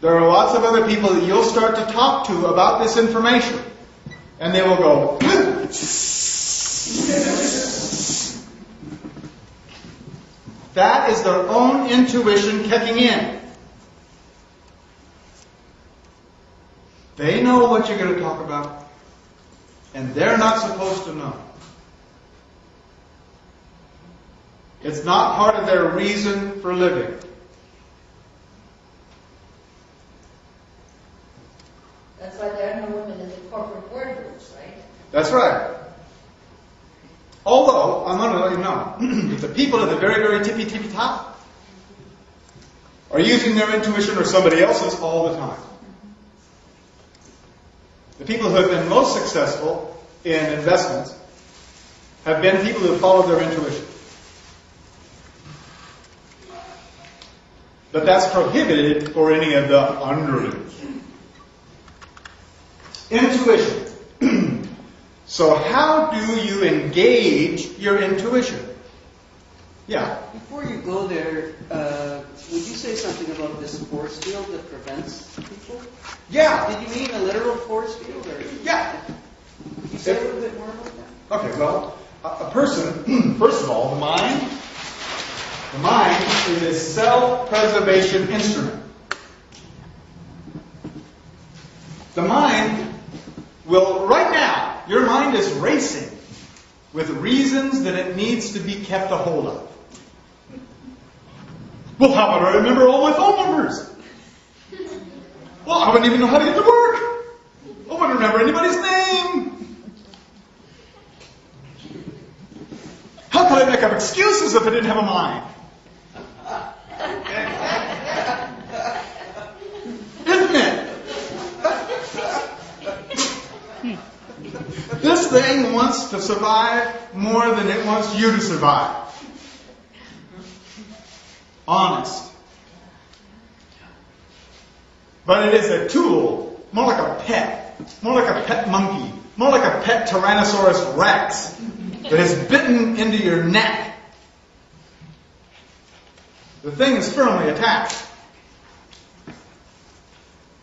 there are lots of other people that you'll start to talk to about this information. And they will go, that is their own intuition kicking in. They know what you're going to talk about, and they're not supposed to know. It's not part of their reason for living. That's why there are no women in the corporate boardrooms, right? That's right. Although, I'm going to let you know, that the people at the very, very tippy top are using their intuition or somebody else's all the time. The people who have been most successful in investments have been people who have followed their intuition. But that's prohibited for any of the underlings. Intuition. So how do you engage your intuition? Yeah? Before you go there, would you say something about this force field that prevents people? Yeah. Did you mean a literal force field? Or Yeah. Could you say a little bit more about that? Okay, well, a person, first of all, the mind is a self-preservation instrument. The mind will, right now, your mind is racing with reasons that it needs to be kept a hold of. Well, how would I remember all my phone numbers? Well, I wouldn't even know how to get to work. I wouldn't remember anybody's name. How could I make up excuses if I didn't have a mind? Isn't it? This thing wants to survive more than it wants you to survive. Honest. But it is a tool, more like a pet, more like a pet monkey, more like a pet Tyrannosaurus Rex that has bitten into your neck. The thing is firmly attached.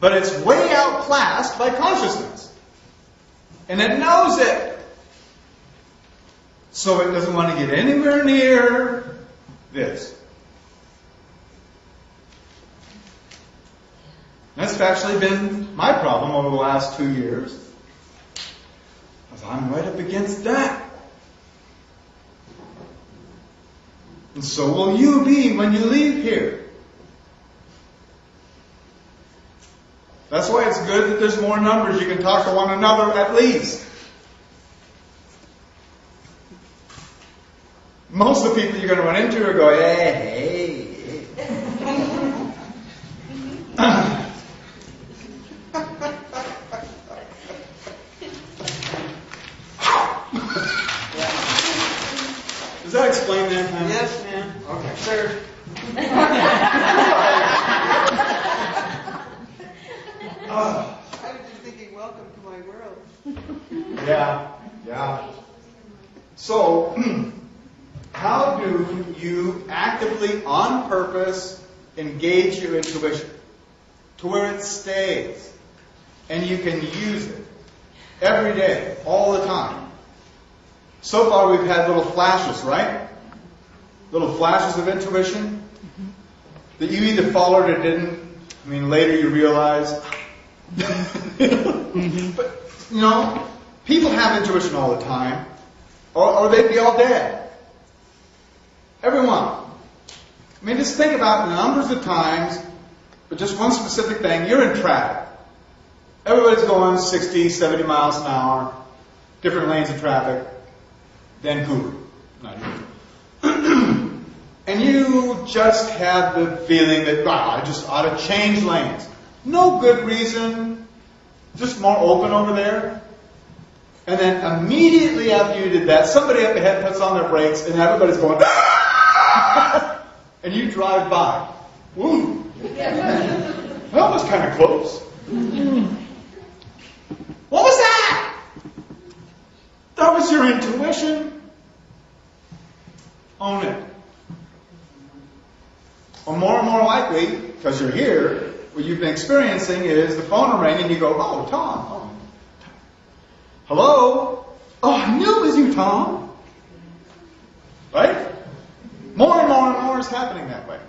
But it's way outclassed by consciousness. And it knows it. So it doesn't want to get anywhere near this. That's actually been my problem over the last 2 years. Because I'm right up against that. And so will you be when you leave here. That's why it's good that there's more numbers. You can talk to one another at least. Most of the people you're going to run into are going, hey, Does that explain that? Yes, ma'am. Okay. Sure. I was just thinking, welcome to my world. Yeah. So, how do you actively, on purpose, engage your intuition to where it stays and you can use it every day, all the time? So far we've had little flashes, right? Little flashes of intuition that you either followed or didn't. I mean, later you realize. But, people have intuition all the time, or they'd be all dead. Everyone. I mean, just think about the numbers of times, but just one specific thing. You're in traffic. Everybody's going 60, 70 miles an hour, different lanes of traffic. Vancouver, not here. And you just have the feeling that, I just ought to change lanes. No good reason, just more open over there. And then immediately after you did that, somebody up ahead puts on their brakes and everybody's going, ah! And you drive by. Woo! That was kind of close. What was that? That was your intuition. Own it. Or more and more likely, because you're here, what you've been experiencing is the phone will ring and you go, oh, Tom. Oh. Hello? Oh, I knew it was you, Tom. Right? More and more and more is happening that way.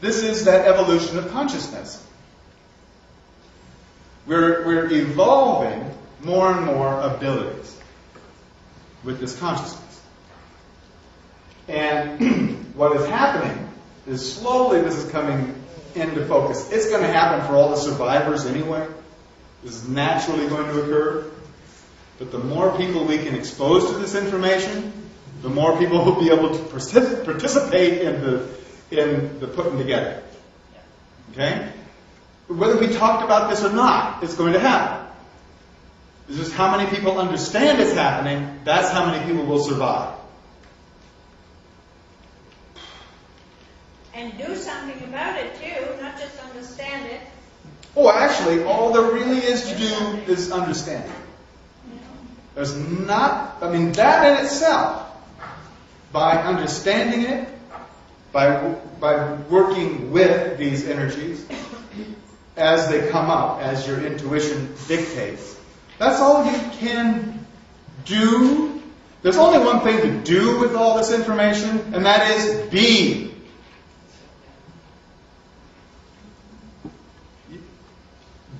This is that evolution of consciousness. We're evolving more and more abilities with this consciousness. And what is happening is slowly this is coming into focus. It's going to happen for all the survivors anyway. This is naturally going to occur. But the more people we can expose to this information, the more people will be able to participate in the putting together. Okay? Whether we talked about this or not, it's going to happen. It's just how many people understand it's happening, that's how many people will survive. And do something about it too, not just understand it. Oh, actually, all there really is to do is understand it. There's not, that in itself, by understanding it, by working with these energies, as they come up, as your intuition dictates, that's all you can do. There's only one thing to do with all this information, and that is be.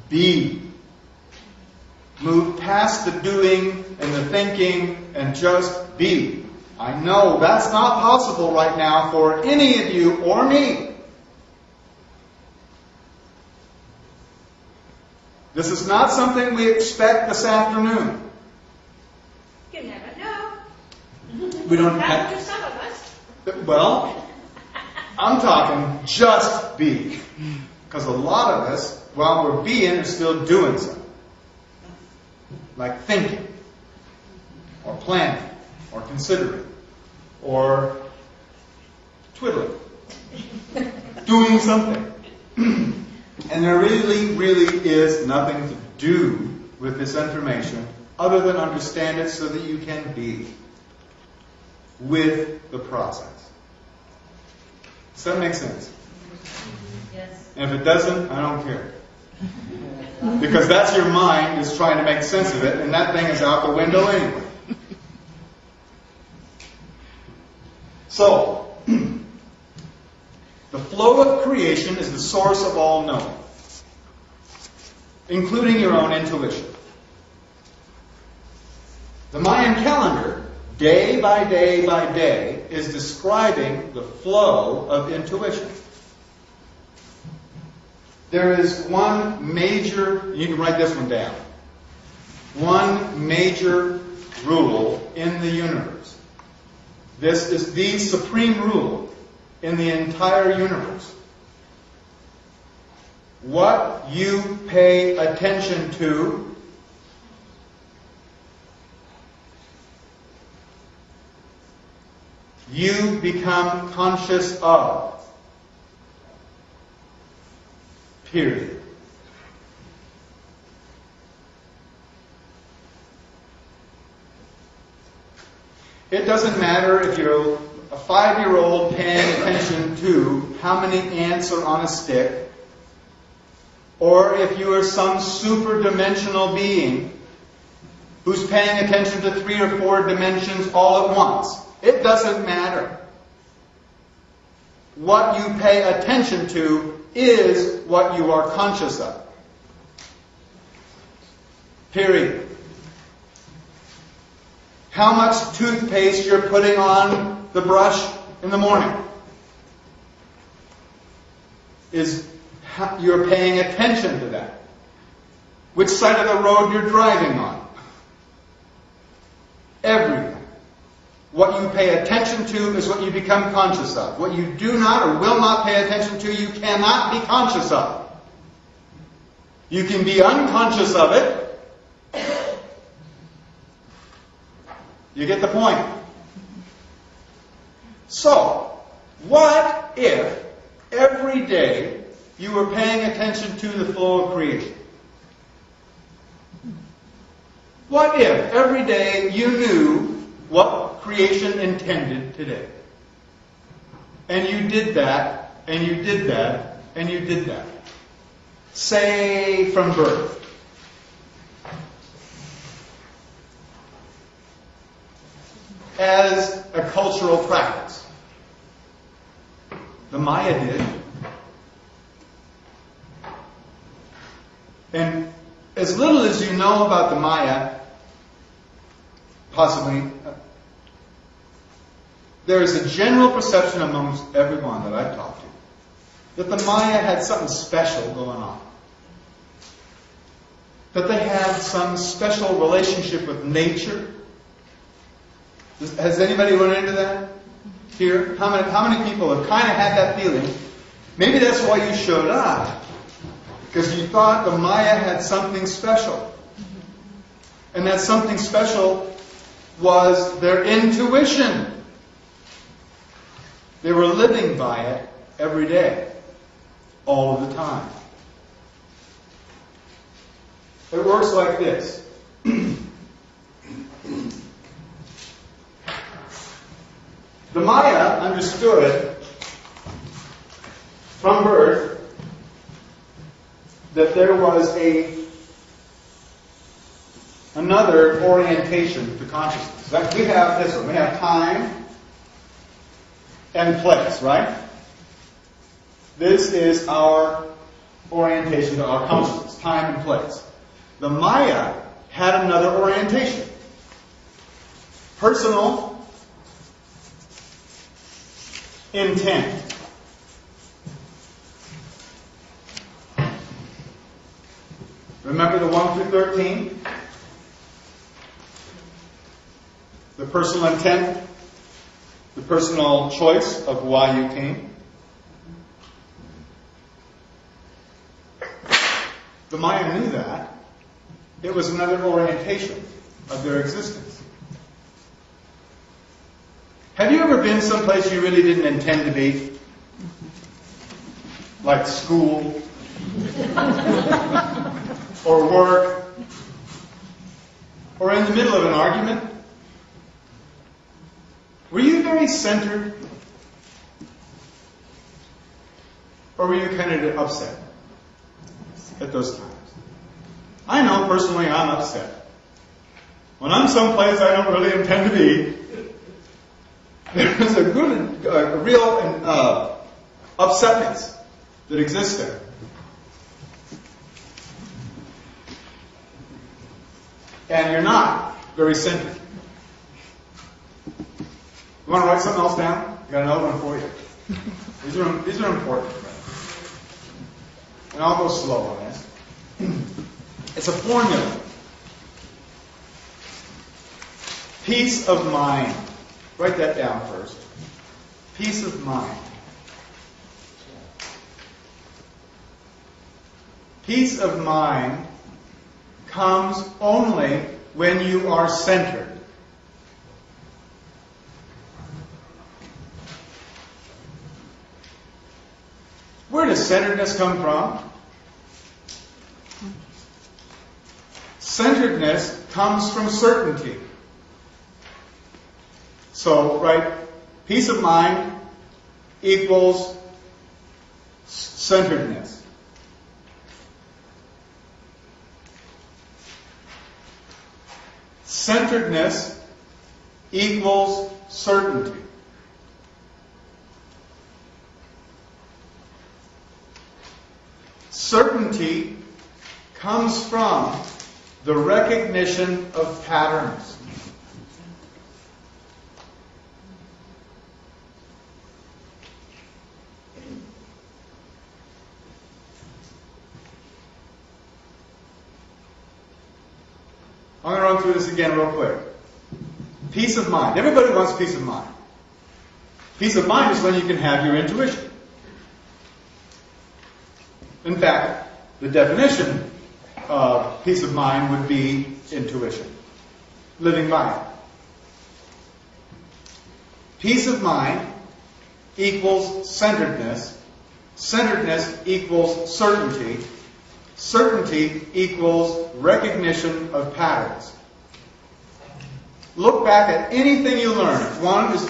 Be. Move past the doing and the thinking and just be. I know that's not possible right now for any of you or me. This is not something we expect this afternoon. You never know. We don't That have to some of us. Well, I'm talking just be. Because a lot of us, while we're being, are still doing something. Like thinking, or planning, or considering, or twiddling. Doing something. And there really, really is nothing to do with this information other than understand it so that you can be with the process. Does that make sense? Yes. And if it doesn't, I don't care. Because that's your mind is trying to make sense of it, and that thing is out the window anyway. So, the flow of creation is the source of all knowing, including your own intuition. The Mayan calendar, day by day by day, is describing the flow of intuition. There is one major, you can write this one down, one major rule in the universe. This is the supreme rule in the entire universe. What you pay attention to you become conscious of. Period. It doesn't matter if you're a 5-year-old paying attention to how many ants are on a stick, or if you are some super-dimensional being who's paying attention to 3 or 4 dimensions all at once. It doesn't matter. What you pay attention to is what you are conscious of. Period. How much toothpaste you're putting on the brush in the morning is you're paying attention to that. Which side of the road you're driving on. Everything. What you pay attention to is what you become conscious of. What you do not or will not pay attention to, you cannot be conscious of. You can be unconscious of it. You get the point? So, what if every day you were paying attention to the flow of creation? What if every day you knew what creation intended today? And you did that, and you did that, and you did that, say from birth, as a cultural practice. The Maya did. And as little as you know about the Maya, possibly, there is a general perception amongst everyone that I've talked to that the Maya had something special going on. That they had some special relationship with nature. Has anybody run into that here? How many people have kind of had that feeling? Maybe that's why you showed up. Because you thought the Maya had something special. And that something special was their intuition. They were living by it every day, all of the time. It works like this. The Maya understood from birth that there was another orientation to consciousness. Like we have this one. We have time and place, right? This is our orientation to our consciousness, time and place. The Maya had another orientation. Personal intent. Remember the 1 through 13? The personal intent, the personal choice of why you came. The Maya knew that. It was another orientation of their existence. Have you ever been someplace you really didn't intend to be? Like school? Or work? Or in the middle of an argument? Were you very centered? Or were you kind of upset at those times? I know personally I'm upset. When I'm someplace I don't really intend to be, there's a real upsetness that exists there. And you're not very centered. You want to write something else down? I got another one for you. These are important. And I'll go slow on this. It's a formula. Peace of mind. Write that down first. Peace of mind. Peace of mind comes only when you are centered. Where does centeredness come from? Centeredness comes from certainty. So, right, peace of mind equals centeredness. Centeredness equals certainty. Certainty comes from the recognition of patterns. I'm going to run through this again real quick. Peace of mind. Everybody wants peace of mind. Peace of mind is when you can have your intuition. In fact, the definition of peace of mind would be intuition. Living by it. Peace of mind equals centeredness. Centeredness equals certainty. Certainty equals recognition of patterns. Look back at anything you learn. One is